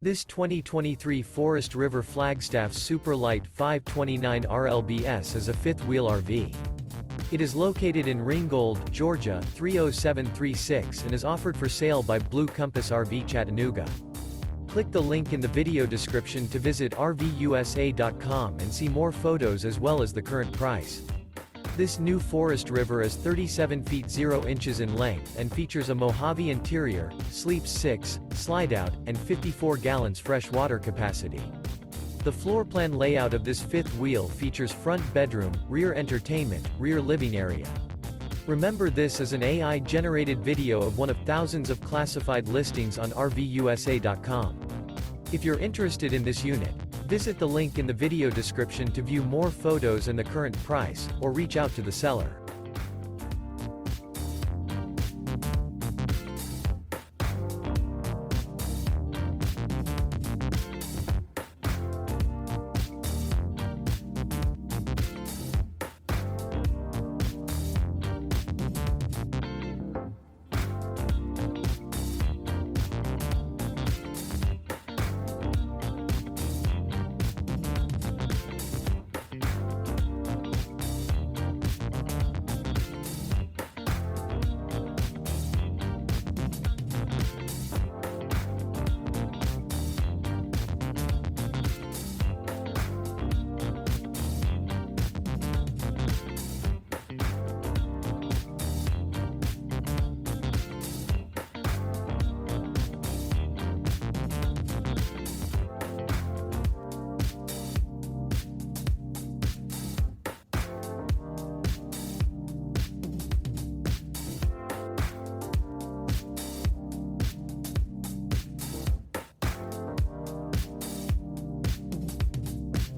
This 2023 Forest River Flagstaff Super Lite 529 RLBS is a fifth-wheel RV. It is located in Ringgold, Georgia, 30736 and is offered for sale by Blue Compass RV Chattanooga. Click the link in the video description to visit RVUSA.com and see more photos as well as the current price. This new Forest River is 37 feet 0 inches in length and features a MOJAVE interior, sleeps 6, Slideout, and 54 gallons fresh water capacity. The floor plan layout of this fifth wheel features front bedroom, rear entertainment, rear living area. Remember, this is an AI-generated video of one of thousands of classified listings on RVUSA.com. If you're interested in this unit, visit the link in the video description to view more photos and the current price, or reach out to the seller.